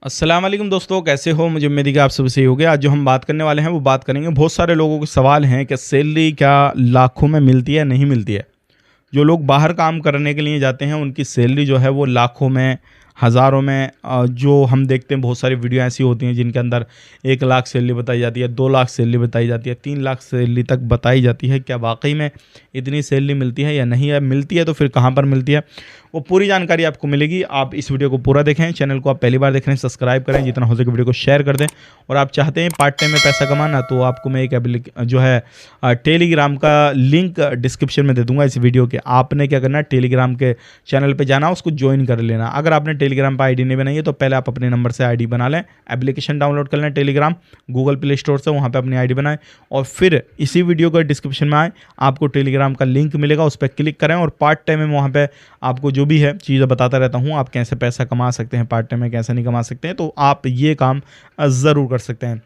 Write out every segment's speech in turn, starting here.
अस्सलाम वालेकुम दोस्तों, कैसे हो? मुझे उम्मीद है कि आप सब सही होंगे। आज जो हम बात करने वाले हैं वो बात करेंगे, बहुत सारे लोगों के सवाल हैं कि सैलरी क्या लाखों में मिलती है, नहीं मिलती है। जो लोग बाहर काम करने के लिए जाते हैं उनकी सैलरी जो है वो लाखों में, हज़ारों में, जो हम देखते हैं बहुत सारी वीडियो ऐसी होती हैं जिनके अंदर 1 लाख सैलरी बताई जाती है, 2 लाख सैलरी बताई जाती है, 3 लाख सैलरी तक बताई जाती है। क्या वाकई में इतनी सैलरी मिलती है या नहीं है? मिलती है तो फिर कहाँ पर मिलती है? वो पूरी जानकारी आपको मिलेगी। आप इस वीडियो को पूरा देखें। चैनल को आप पहली बार देख रहे हैं, सब्सक्राइब करें, जितना हो सके वीडियो को शेयर कर दें। और आप चाहते हैं पार्ट टाइम में पैसा कमाना, तो आपको मैं एक जो है टेलीग्राम का लिंक डिस्क्रिप्शन में दे दूंगा इस वीडियो के। आपने क्या करना है, टेलीग्राम के चैनल पे जाना, उसको ज्वाइन कर लेना। अगर आपने टेलीग्राम पर आईडी नहीं बनाई है तो पहले आप अपने नंबर से आईडी बना लें, एप्लीकेशन डाउनलोड कर लें टेलीग्राम गूगल प्ले स्टोर से, वहाँ पर अपनी आईडी बनाएं और फिर इसी वीडियो के डिस्क्रिप्शन में आए, आपको टेलीग्राम का लिंक मिलेगा, उस पर क्लिक करें और पार्ट टाइम में वहाँ पर आपको जो भी है चीज़ें बताता रहता हूँ, आप कैसे पैसा कमा सकते हैं पार्ट टाइम में, कैसे नहीं कमा सकते हैं, तो आप ये काम ज़रूर कर सकते हैं।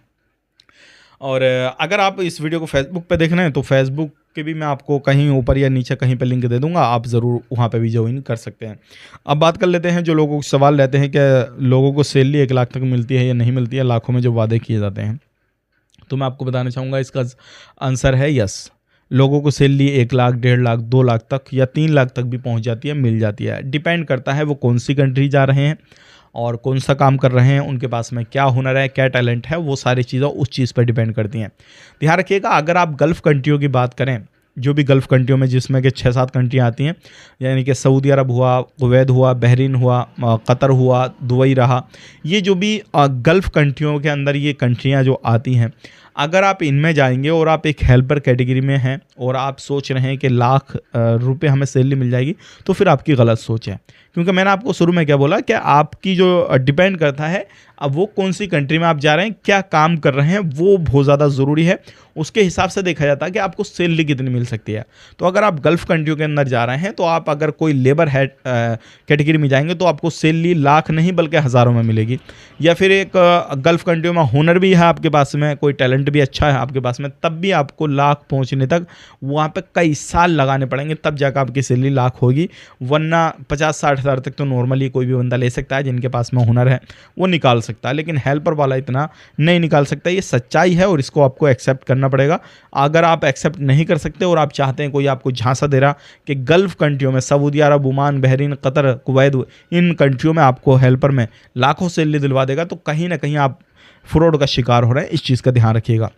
और अगर आप इस वीडियो को फेसबुक पे देख रहे हैं तो फेसबुक के भी मैं आपको कहीं ऊपर या नीचे कहीं पे लिंक दे दूंगा, आप ज़रूर वहाँ पे भी ज्वाइन कर सकते हैं। अब बात कर लेते हैं, जो लोगों को सवाल रहते हैं कि लोगों को सैलरी 1 लाख तक मिलती है या नहीं मिलती है, लाखों में जो वादे किए जाते हैं, तो मैं आपको बताना चाहूँगा इसका आंसर है यस। लोगों को सैलरी 1 लाख, 1.5 लाख, 2 लाख तक या 3 लाख तक भी पहुंच जाती है, मिल जाती है। डिपेंड करता है वो कौन सी कंट्री जा रहे हैं और कौन सा काम कर रहे हैं, उनके पास में क्या हुनर है, क्या टैलेंट है, वो सारी चीज़ें उस चीज़ पर डिपेंड करती हैं। ध्यान रखिएगा, अगर आप गल्फ़ कंट्रियों की बात करें, जो भी गल्फ़ कंट्रियों में जिसमें कि 6-7 कंट्रियाँ आती हैं, यानी कि सऊदी अरब हुआ, कुवैत हुआ, बहरीन हुआ, कतर हुआ, दुबई रहा, ये जो भी गल्फ़ कंट्रियों के अंदर ये कंट्रियाँ जो आती हैं, अगर आप इनमें जाएंगे और आप एक हेल्पर कैटेगरी में हैं और आप सोच रहे हैं कि लाख रुपए हमें सैलरी मिल जाएगी, तो फिर आपकी गलत सोच है। क्योंकि मैंने आपको शुरू में क्या बोला कि आपकी जो डिपेंड करता है अब वो कौन सी कंट्री में आप जा रहे हैं, क्या काम कर रहे हैं, वो बहुत ज़्यादा ज़रूरी है। उसके हिसाब से देखा जाता है कि आपको सैलरी कितनी मिल सकती है। तो अगर आप गल्फ़ कंट्रियों के अंदर जा रहे हैं तो आप अगर कोई लेबर है कैटेगरी में जाएंगे तो आपको सैलरी लाख नहीं बल्कि हज़ारों में मिलेगी। या फिर एक गल्फ़ कंट्रियों में हुनर भी है आपके पास में, कोई टैलेंट भी अच्छा है आपके पास में, तब भी आपको लाख पहुँचने तक वहाँ पर कई साल लगाने पड़ेंगे, तब जाकर आपकी सैलरी लाख होगी। वरना 50-60 हज़ार तक तो नॉर्मली कोई भी बंदा ले सकता है, जिनके पास में हुनर है वो निकाल सकता है, लेकिन हेल्पर वाला इतना नहीं निकाल सकता। ये सच्चाई है और इसको आपको एक्सेप्ट करना पड़ेगा। अगर आप एक्सेप्ट नहीं कर सकते और आप चाहते हैं कोई आपको झांसा दे रहा कि गल्फ़ कंट्रियों में, सऊदी अरब, ओमान, बहरीन, कतर, कुवैत, इन कंट्रियों में आपको हेल्पर में लाखों सैलरी दिलवा देगा, तो कहीं ना कहीं आप फ्रॉड का शिकार हो रहे हैं। इस चीज़ का ध्यान रखिएगा।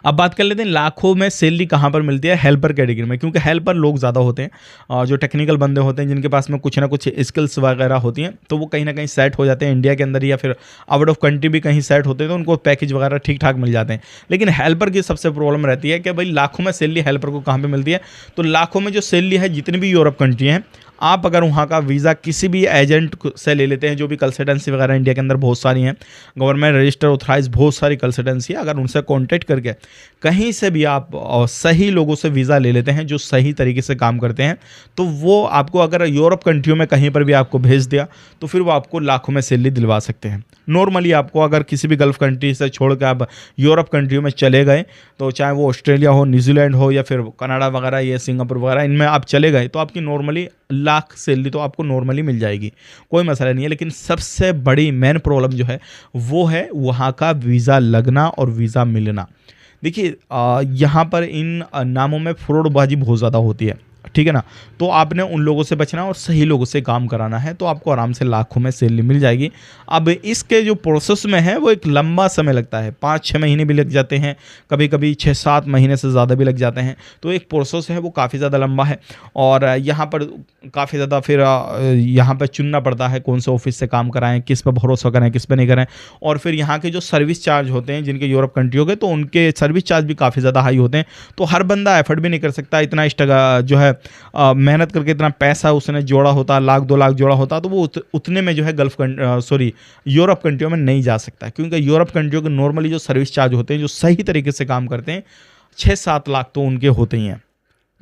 अब बात कर लेते हैं लाखों में सैलरी कहाँ पर मिलती है, हेल्पर कैटेगरी में, क्योंकि हेल्पर लोग ज़्यादा होते हैं, जो टेक्निकल बंदे होते हैं, जिनके पास में कुछ ना कुछ स्किल्स वगैरह होती हैं, तो वो कहीं ना कहीं सेट हो जाते हैं इंडिया के अंदर या फिर आउट ऑफ कंट्री भी कहीं सेट होते हैं, तो उनको पैकेज वगैरह ठीक ठाक मिल जाते हैं। लेकिन हेल्पर की सबसे प्रॉब्लम रहती है कि भाई लाखों में सैलरी हेल्पर को कहाँ पर मिलती है, तो लाखों में जो सैलरी है जितनी भी यूरोप कंट्री हैं, आप अगर वहाँ का वीज़ा किसी भी एजेंट से ले लेते हैं, जो भी कंसल्टेंसी वगैरह इंडिया के अंदर बहुत सारी हैं, गवर्नमेंट रजिस्टर ऑथराइज बहुत सारी कंसल्टेंसी है, अगर उनसे कांटेक्ट करके कहीं से भी आप सही लोगों से वीज़ा ले लेते हैं जो सही तरीके से काम करते हैं, तो वो आपको, अगर यूरोप कंट्रियों में कहीं पर भी आपको भेज दिया, तो फिर वो आपको लाखों में सैलरी दिलवा सकते हैं। नॉर्मली आपको अगर किसी भी गल्फ़ कंट्री से छोड़ कर आप यूरोप कंट्रियों में चले गए, तो चाहे वो ऑस्ट्रेलिया हो, न्यूजीलैंड हो या फिर कनाडा वगैरह, ये सिंगापुर वगैरह, इनमें आप चले गए, तो आपकी नॉर्मली लाख सैलरी तो आपको नॉर्मली मिल जाएगी, कोई मसला नहीं है। लेकिन सबसे बड़ी मेन प्रॉब्लम जो है वो है वहाँ का वीज़ा लगना और वीज़ा मिलना। देखिए, यहाँ पर इन नामों में फ्रॉडबाजी बहुत ज़्यादा होती है, ठीक है ना। तो आपने उन लोगों से बचना और सही लोगों से काम कराना है, तो आपको आराम से लाखों में सैलरी मिल जाएगी। अब इसके जो प्रोसेस में है वो एक लंबा समय लगता है, 5-6 महीने भी लग जाते हैं, कभी कभी 6-7 महीने से ज़्यादा भी लग जाते हैं। तो एक प्रोसेस है वो काफ़ी ज़्यादा लंबा है और यहाँ पर काफ़ी ज़्यादा फिर यहाँ पर चुनना पड़ता है कौन से ऑफिस से काम कराएं, किस पर भरोसा करें, किस पर नहीं करें। और फिर यहाँ के जो सर्विस चार्ज होते हैं जिनके यूरोप कंट्रियों के, तो उनके सर्विस चार्ज भी काफ़ी ज़्यादा हाई होते हैं। तो हर बंदा एफर्ट भी नहीं कर सकता, इतना जो है मेहनत करके इतना पैसा उसने जोड़ा होता, 1-2 लाख जोड़ा होता, तो वो उतने में जो है यूरोप कंट्रियों में नहीं जा सकता, क्योंकि यूरोप कंट्रियों के नॉर्मली जो सर्विस चार्ज होते हैं, जो सही तरीके से काम करते हैं, 6-7 लाख तो उनके होते ही हैं।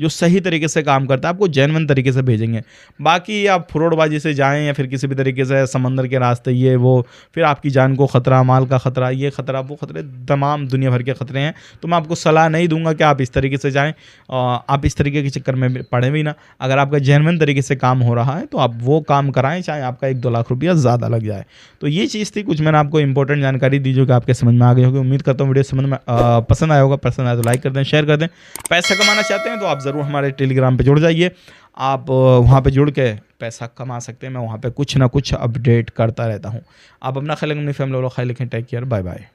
जो सही तरीके से काम करता है, आपको जेन्युइन तरीके से भेजेंगे। बाकी आप फ्रॉडबाजी से जाएँ या फिर किसी भी तरीके से समंदर के रास्ते ये वो, फिर आपकी जान को खतरा, माल का खतरा, ये खतरा, वो खतरे, तमाम दुनिया भर के खतरे हैं। तो मैं आपको सलाह नहीं दूँगा कि आप इस तरीके से जाएँ, आप इस तरीके के चक्कर में पड़ें भी ना। अगर आपका जेन्युइन तरीके से काम हो रहा है तो आप वो काम कराएँ, चाहे आपका 1-2 लाख रुपया ज़्यादा लग जाए। तो ये चीज़ थी, कुछ मैंने आपको इंपॉर्टेंट जानकारी दी जो कि आपके समझ में आ गई होगी। उम्मीद करता हूँ वीडियो समझ में पसंद आया होगा। पसंद आया तो लाइक कर दें, शेयर कर दें। पैसा कमाना चाहते हैं तो आप ज़रूर हमारे टेलीग्राम पे जुड़ जाइए। आप वहाँ पे जुड़ के पैसा कमा सकते हैं। मैं वहाँ पे कुछ ना कुछ अपडेट करता रहता हूँ। आप अपना ख्याल रखें, अपनी फैमिली वालों का ख्याल रखें। Take care, bye bye.